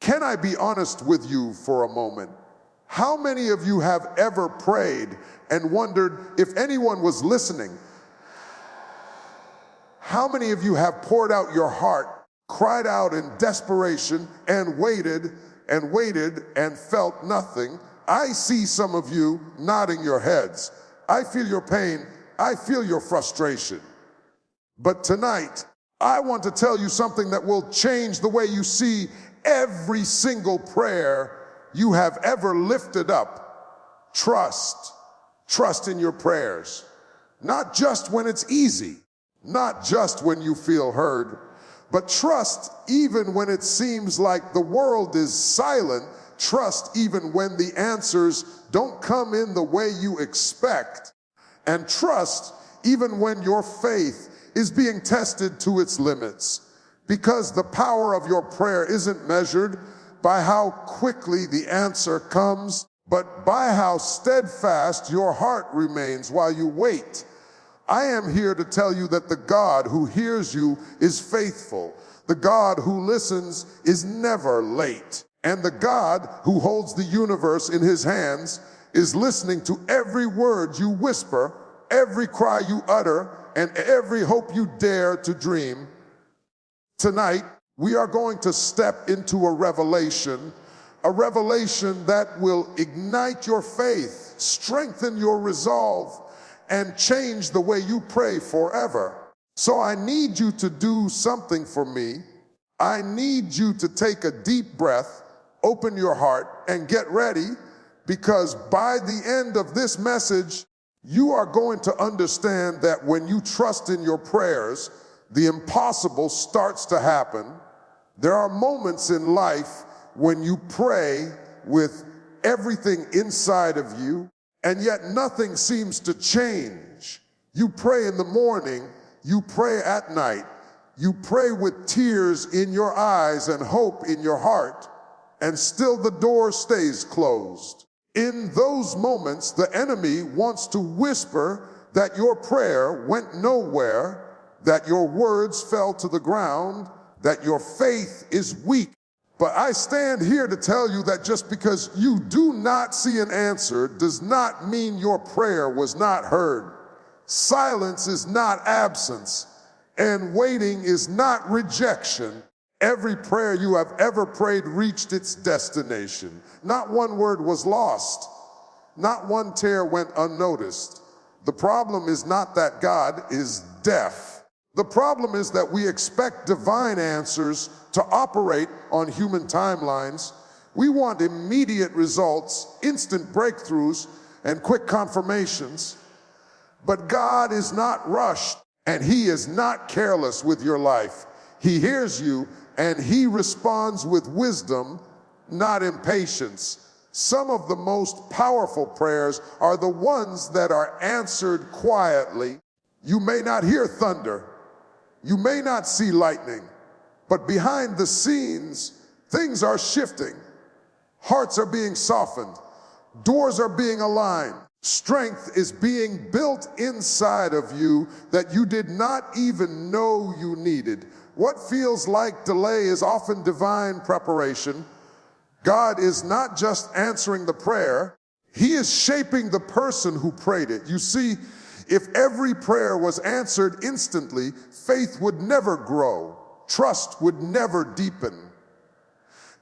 Can I be honest with you for a moment? How many of you have ever prayed and wondered if anyone was listening? How many of you have poured out your heart, cried out in desperation, and waited and felt nothing? I see some of you nodding your heads. I feel your pain. I feel your frustration. But tonight, I want to tell you something that will change the way you see every single prayer you have ever lifted up. Trust. Trust in your prayers. Not just when it's easy, not just when you feel heard, but trust even when it seems like the world is silent. Trust even when the answers don't come in the way you expect. And trust even when your faith is being tested to its limits. Because the power of your prayer isn't measured by how quickly the answer comes, but by how steadfast your heart remains while you wait. I am here to tell you that the God who hears you is faithful. The God who listens is never late. And the God who holds the universe in his hands is listening to every word you whisper, every cry you utter, and every hope you dare to dream. Tonight, we are going to step into a revelation that will ignite your faith, strengthen your resolve, and change the way you pray forever. So I need you to do something for me. I need you to take a deep breath, open your heart, and get ready, because by the end of this message, you are going to understand that when you trust in your prayers, the impossible starts to happen. There are moments in life when you pray with everything inside of you, and yet nothing seems to change. You pray in the morning, you pray at night, you pray with tears in your eyes and hope in your heart, and still the door stays closed. In those moments, the enemy wants to whisper that your prayer went nowhere, that your words fell to the ground, that your faith is weak. But I stand here to tell you that just because you do not see an answer does not mean your prayer was not heard. Silence is not absence, and waiting is not rejection. Every prayer you have ever prayed reached its destination. Not one word was lost. Not one tear went unnoticed. The problem is not that God is deaf. The problem is that we expect divine answers to operate on human timelines. We want immediate results, instant breakthroughs, and quick confirmations. But God is not rushed, and he is not careless with your life. He hears you, and he responds with wisdom, not impatience. Some of the most powerful prayers are the ones that are answered quietly. You may not hear thunder. You may not see lightning, but behind the scenes, things are shifting. Hearts are being softened. Doors are being aligned. Strength is being built inside of you that you did not even know you needed. What feels like delay is often divine preparation. God is not just answering the prayer, he is shaping the person who prayed it. You see, if every prayer was answered instantly, faith would never grow, trust would never deepen,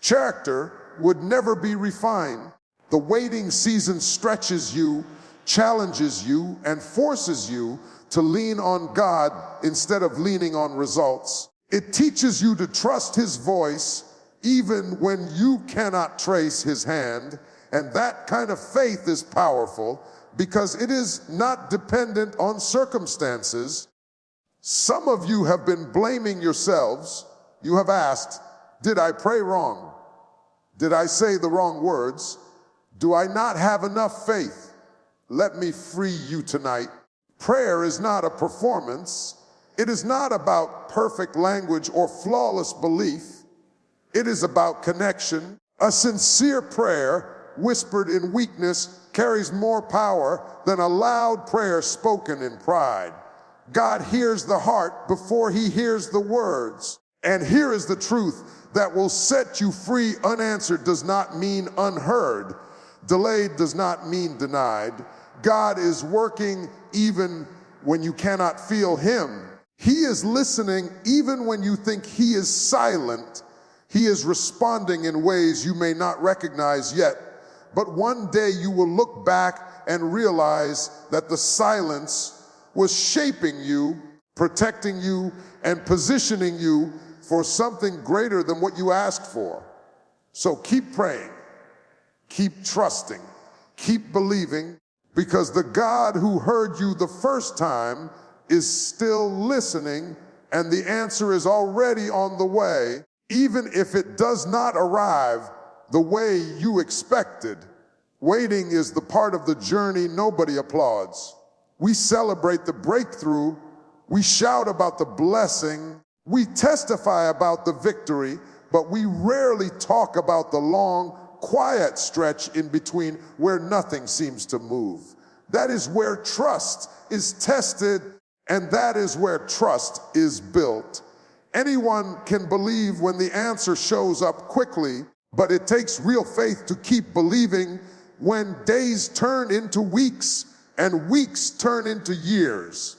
character would never be refined. The waiting season stretches you, challenges you, and forces you to lean on God instead of leaning on results. It teaches you to trust his voice even when you cannot trace his hand, and that kind of faith is powerful because it is not dependent on circumstances. Some of you have been blaming yourselves. You have asked, did I pray wrong? Did I say the wrong words? Do I not have enough faith? Let me free you tonight. Prayer is not a performance. It is not about perfect language or flawless belief. It is about connection. A sincere prayer whispered in weakness carries more power than a loud prayer spoken in pride. God hears the heart before he hears the words. And here is the truth. that will set you free. Unanswered does not mean unheard. Delayed does not mean denied. God is working even when you cannot feel Him. He is listening even when you think He is silent. He is responding in ways you may not recognize yet. But one day you will look back and realize that the silence was shaping you, protecting you, and positioning you for something greater than what you asked for. So keep praying, keep trusting, keep believing, because the God who heard you the first time is still listening, and the answer is already on the way, even if it does not arrive the way you expected. Waiting is the part of the journey nobody applauds. We celebrate the breakthrough, we shout about the blessing, we testify about the victory, but we rarely talk about the long, quiet stretch in between where nothing seems to move. That is where trust is tested, and that is where trust is built. Anyone can believe when the answer shows up quickly, but it takes real faith to keep believing when days turn into weeks and weeks turn into years.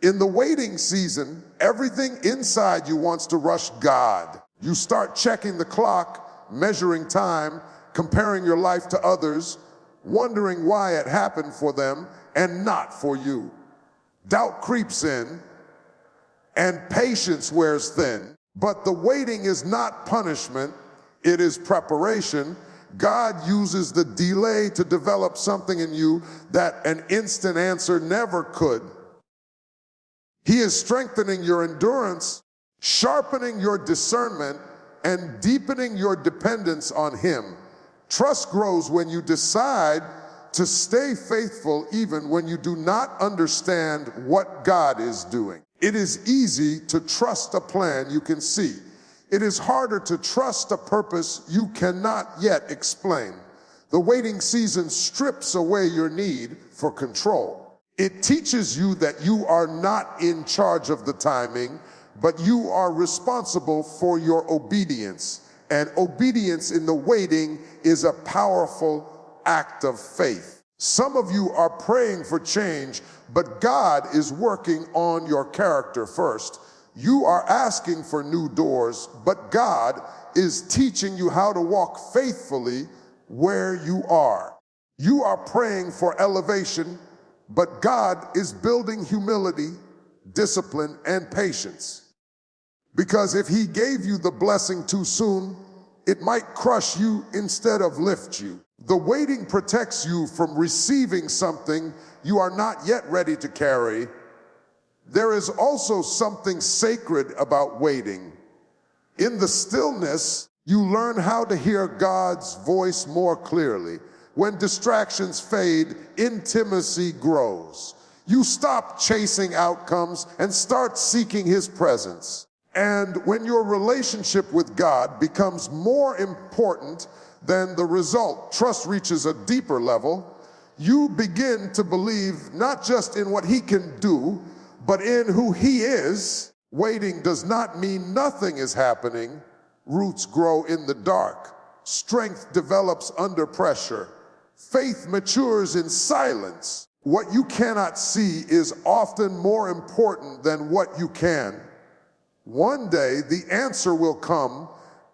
In the waiting season, everything inside you wants to rush God. You start checking the clock, measuring time, comparing your life to others, wondering why it happened for them and not for you. Doubt creeps in, and patience wears thin. But the waiting is not punishment, it is preparation. God uses the delay to develop something in you that an instant answer never could. He is strengthening your endurance, sharpening your discernment, and deepening your dependence on Him. Trust grows when you decide to stay faithful even when you do not understand what God is doing. It is easy to trust a plan you can see. It is harder to trust a purpose you cannot yet explain. The waiting season strips away your need for control. It teaches you that you are not in charge of the timing, but you are responsible for your obedience. And obedience in the waiting is a powerful act of faith. Some of you are praying for change, but God is working on your character first. You are asking for new doors, but God is teaching you how to walk faithfully where you are. You are praying for elevation, but God is building humility, discipline, and patience. Because if He gave you the blessing too soon, it might crush you instead of lift you. The waiting protects you from receiving something you are not yet ready to carry. There is also something sacred about waiting. In the stillness, you learn how to hear God's voice more clearly. When distractions fade, intimacy grows. You stop chasing outcomes and start seeking His presence. And when your relationship with God becomes more important than the result, trust reaches a deeper level. You begin to believe not just in what He can do, but in who He is. Waiting does not mean nothing is happening. Roots grow in the dark. Strength develops under pressure. Faith matures in silence. What you cannot see is often more important than what you can. One day, the answer will come,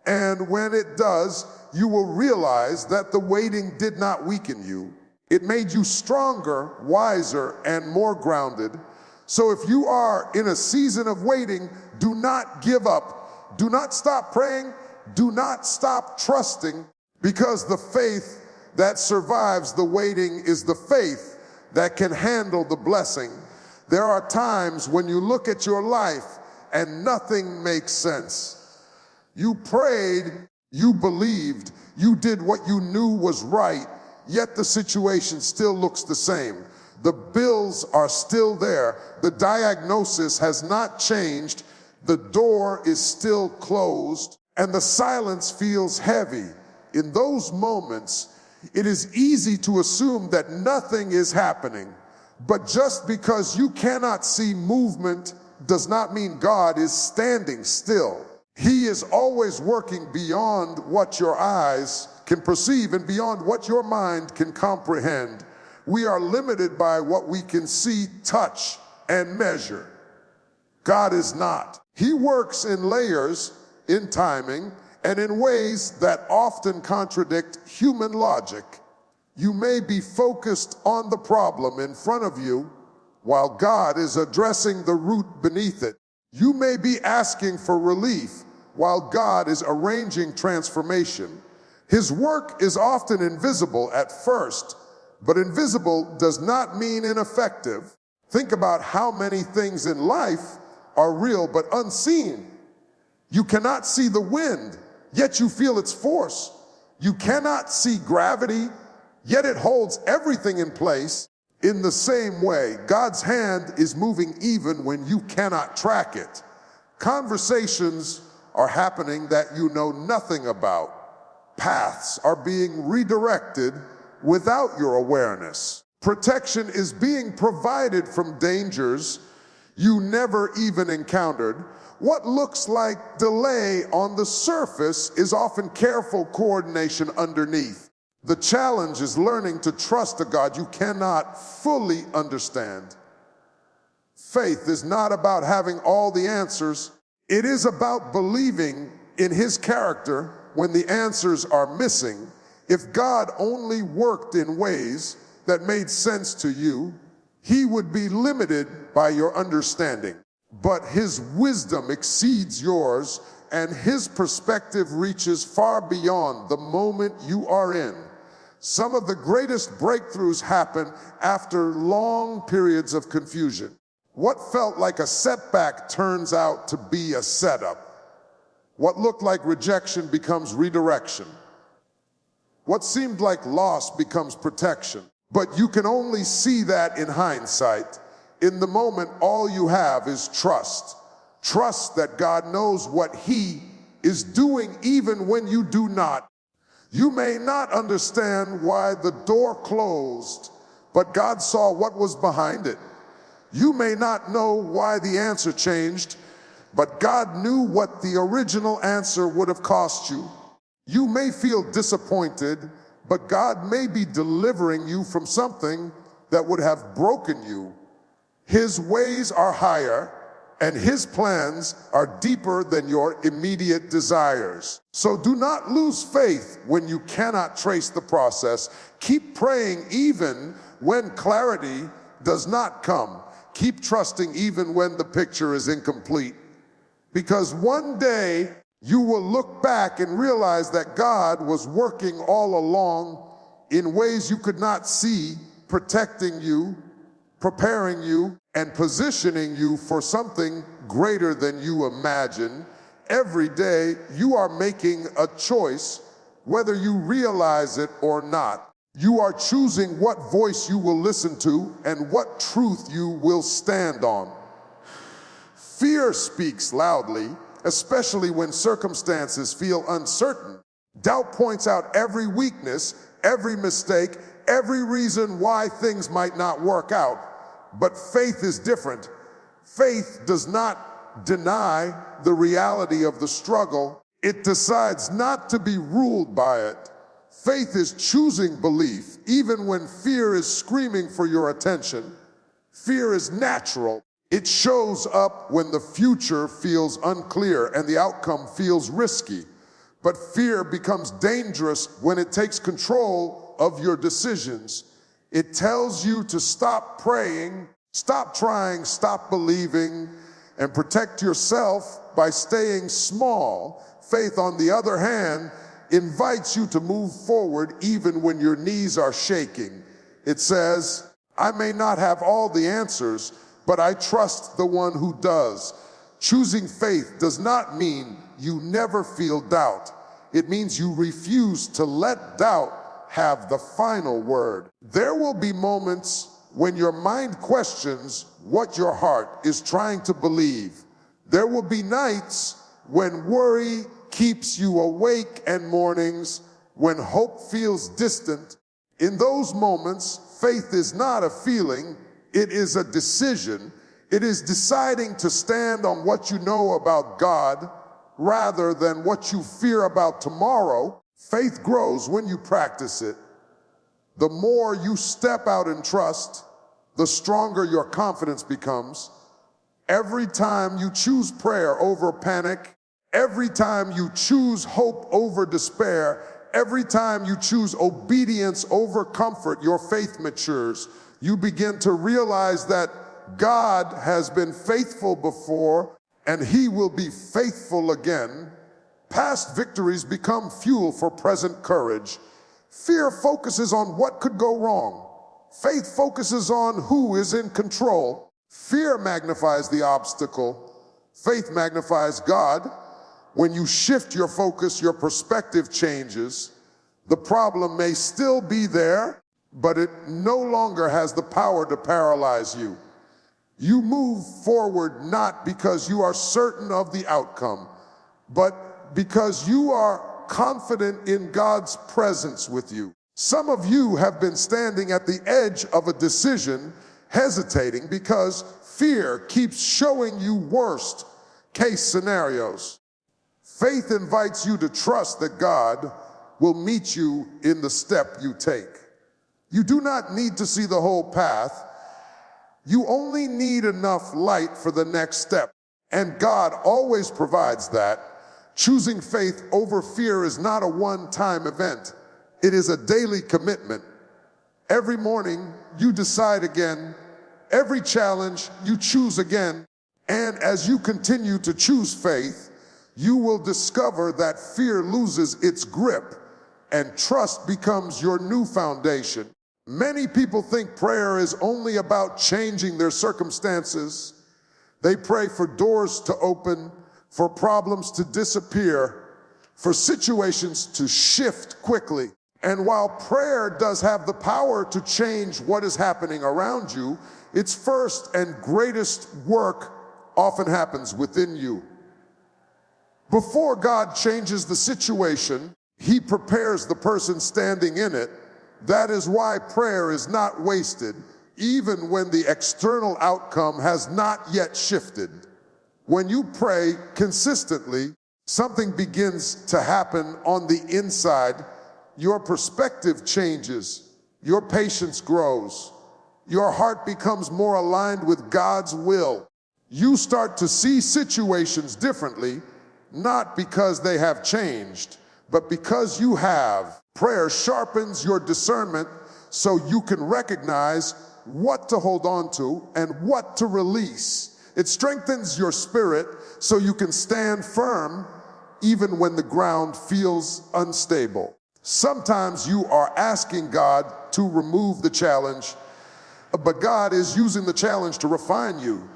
and when it does, you will realize that the waiting did not weaken you. It made you stronger, wiser, and more grounded. So if you are in a season of waiting, do not give up. Do not stop praying. Do not stop trusting, because the faith that survives the waiting is the faith that can handle the blessing. There are times when you look at your life and nothing makes sense. You prayed, you believed, you did what you knew was right, yet the situation still looks the same. The bills are still there. The diagnosis has not changed. The door is still closed, and the silence feels heavy. In those moments, it is easy to assume that nothing is happening. But just because you cannot see movement does not mean God is standing still. He is always working beyond what your eyes can perceive and beyond what your mind can comprehend. We are limited by what we can see, touch, and measure. God is not. He works in layers, in timing, and in ways that often contradict human logic. You may be focused on the problem in front of you while God is addressing the root beneath it. You may be asking for relief while God is arranging transformation. His work is often invisible at first, but invisible does not mean ineffective. Think about how many things in life are real but unseen. You cannot see the wind, yet you feel its force. You cannot see gravity, yet it holds everything in place. In the same way, God's hand is moving even when you cannot track it. Conversations are happening that you know nothing about. Paths are being redirected without your awareness. Protection is being provided from dangers you never even encountered. What looks like delay on the surface is often careful coordination underneath. The challenge is learning to trust a God you cannot fully understand. Faith is not about having all the answers. It is about believing in His character when the answers are missing. If God only worked in ways that made sense to you, He would be limited by your understanding. But His wisdom exceeds yours, and His perspective reaches far beyond the moment you are in. Some of the greatest breakthroughs happen after long periods of confusion. What felt like a setback turns out to be a setup. What looked like rejection becomes redirection. What seemed like loss becomes protection. But you can only see that in hindsight. In the moment, all you have is trust. Trust that God knows what He is doing even when you do not. You may not understand why the door closed, but God saw what was behind it. You may not know why the answer changed, but God knew what the original answer would have cost you. You may feel disappointed, but God may be delivering you from something that would have broken you. His ways are higher, and His plans are deeper than your immediate desires. So do not lose faith when you cannot trace the process. Keep praying even when clarity does not come. Keep trusting even when the picture is incomplete. Because one day you will look back and realize that God was working all along in ways you could not see, protecting you, preparing you, and positioning you for something greater than you imagine. Every day you are making a choice, whether you realize it or not. You are choosing what voice you will listen to and what truth you will stand on. Fear speaks loudly, especially when circumstances feel uncertain. Doubt points out every weakness, every mistake, every reason why things might not work out. But faith is different. Faith does not deny the reality of the struggle. It decides not to be ruled by it. Faith is choosing belief, even when fear is screaming for your attention. Fear is natural. It shows up when the future feels unclear and the outcome feels risky. But fear becomes dangerous when it takes control of your decisions. It tells you to stop praying, stop trying, stop believing, and protect yourself by staying small. Faith, on the other hand, invites you to move forward even when your knees are shaking. It says, I may not have all the answers, but I trust the one who does. Choosing faith does not mean you never feel doubt. It means you refuse to let doubt have the final word. There will be moments when your mind questions what your heart is trying to believe. There will be nights when worry keeps you awake and mornings when hope feels distant. In those moments, faith is not a feeling, it is a decision. It is deciding to stand on what you know about God rather than what you fear about tomorrow. Faith grows when you practice it. The more you step out in trust, the stronger your confidence becomes. Every time you choose prayer over panic, every time you choose hope over despair, every time you choose obedience over comfort, your faith matures. You begin to realize that God has been faithful before and he will be faithful again. Past victories become fuel for present courage. Fear focuses on what could go wrong. Faith focuses on who is in control. Fear magnifies the obstacle. Faith magnifies God. When you shift your focus, your perspective changes. The problem may still be there, but it no longer has the power to paralyze you. You move forward not because you are certain of the outcome, but because you are confident in God's presence with you. Some of you have been standing at the edge of a decision, hesitating because fear keeps showing you worst case scenarios. Faith invites you to trust that God will meet you in the step you take. You do not need to see the whole path. You only need enough light for the next step, and God always provides that. Choosing faith over fear is not a one-time event. It is a daily commitment. Every morning, you decide again. Every challenge, you choose again. And as you continue to choose faith, you will discover that fear loses its grip and trust becomes your new foundation. Many people think prayer is only about changing their circumstances. They pray for doors to open, for problems to disappear, for situations to shift quickly. And while prayer does have the power to change what is happening around you, its first and greatest work often happens within you. Before God changes the situation, he prepares the person standing in it. That is why prayer is not wasted, even when the external outcome has not yet shifted. When you pray consistently, something begins to happen on the inside. Your perspective changes, your patience grows, your heart becomes more aligned with God's will. You start to see situations differently, not because they have changed, but because you have. Prayer sharpens your discernment so you can recognize what to hold on to and what to release. It strengthens your spirit so you can stand firm even when the ground feels unstable. Sometimes you are asking God to remove the challenge, but God is using the challenge to refine you.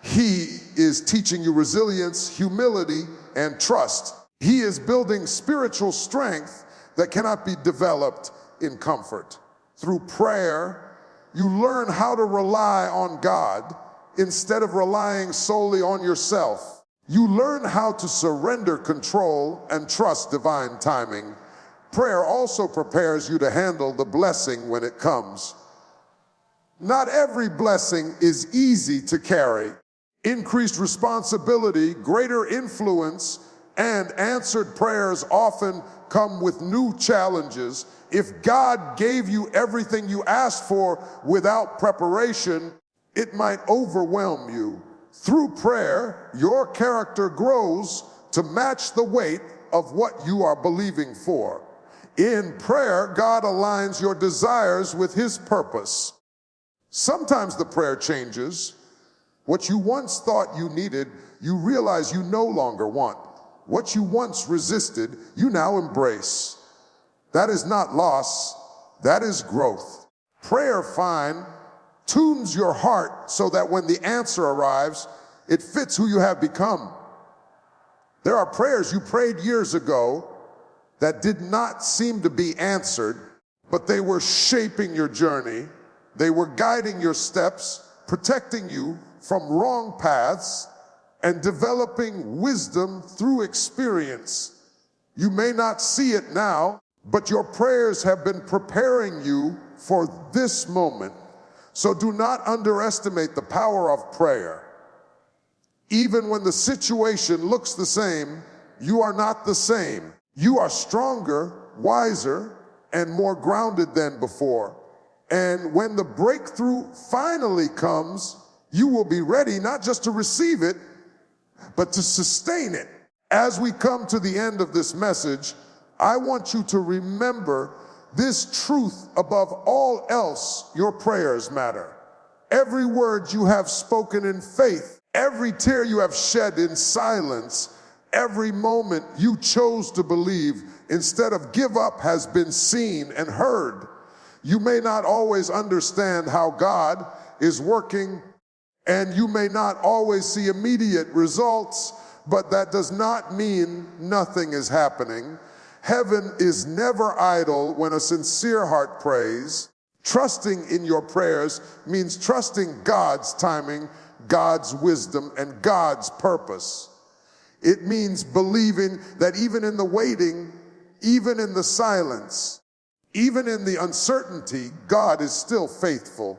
He is teaching you resilience, humility, and trust. He is building spiritual strength that cannot be developed in comfort. Through prayer, you learn how to rely on God instead of relying solely on yourself. You learn how to surrender control and trust divine timing. Prayer also prepares you to handle the blessing when it comes. Not every blessing is easy to carry. Increased responsibility, greater influence, and answered prayers often come with new challenges. If God gave you everything you asked for without preparation, it might overwhelm you. Through prayer, your character grows to match the weight of what you are believing for. In prayer, God aligns your desires with his purpose. Sometimes the prayer changes. What you once thought you needed, you realize you no longer want. What you once resisted, you now embrace. That is not loss, that is growth. Prayer tunes your heart so that when the answer arrives, it fits who you have become. There are prayers you prayed years ago that did not seem to be answered, but they were shaping your journey. They were guiding your steps, protecting you from wrong paths, and developing wisdom through experience. You may not see it now, but your prayers have been preparing you for this moment. So do not underestimate the power of prayer. Even when the situation looks the same, You are not the same. You are stronger, wiser, and more grounded than before. And when the breakthrough finally comes, you will be ready not just to receive it, but to sustain it. As we come to the end of this message, I want you to remember this truth: above all else, your prayers matter. Every word you have spoken in faith, every tear you have shed in silence, every moment you chose to believe instead of give up has been seen and heard. You may not always understand how God is working, and you may not always see immediate results, but that does not mean nothing is happening. Heaven is never idle when a sincere heart prays. Trusting in your prayers means trusting God's timing, God's wisdom, and God's purpose. It means believing that even in the waiting, even in the silence, even in the uncertainty, God is still faithful.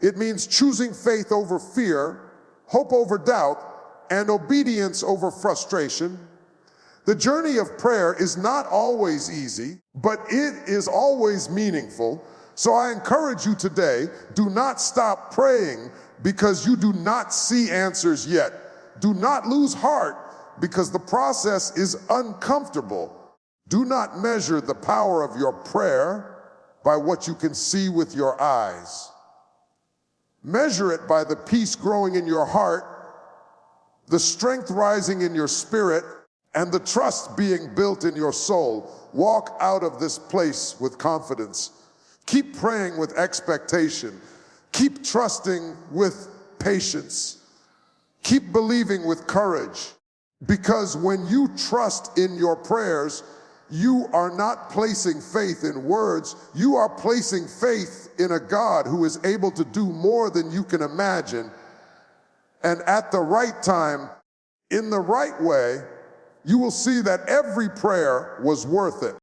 It means choosing faith over fear, hope over doubt, and obedience over frustration. The journey of prayer is not always easy, but it is always meaningful. So I encourage you today, do not stop praying because you do not see answers yet. Do not lose heart because the process is uncomfortable. Do not measure the power of your prayer by what you can see with your eyes. Measure it by the peace growing in your heart, the strength rising in your spirit, and the trust being built in your soul. Walk out of this place with confidence. Keep praying with expectation. Keep trusting with patience. Keep believing with courage. Because when you trust in your prayers, you are not placing faith in words. You are placing faith in a God who is able to do more than you can imagine. And at the right time, in the right way, you will see that every prayer was worth it.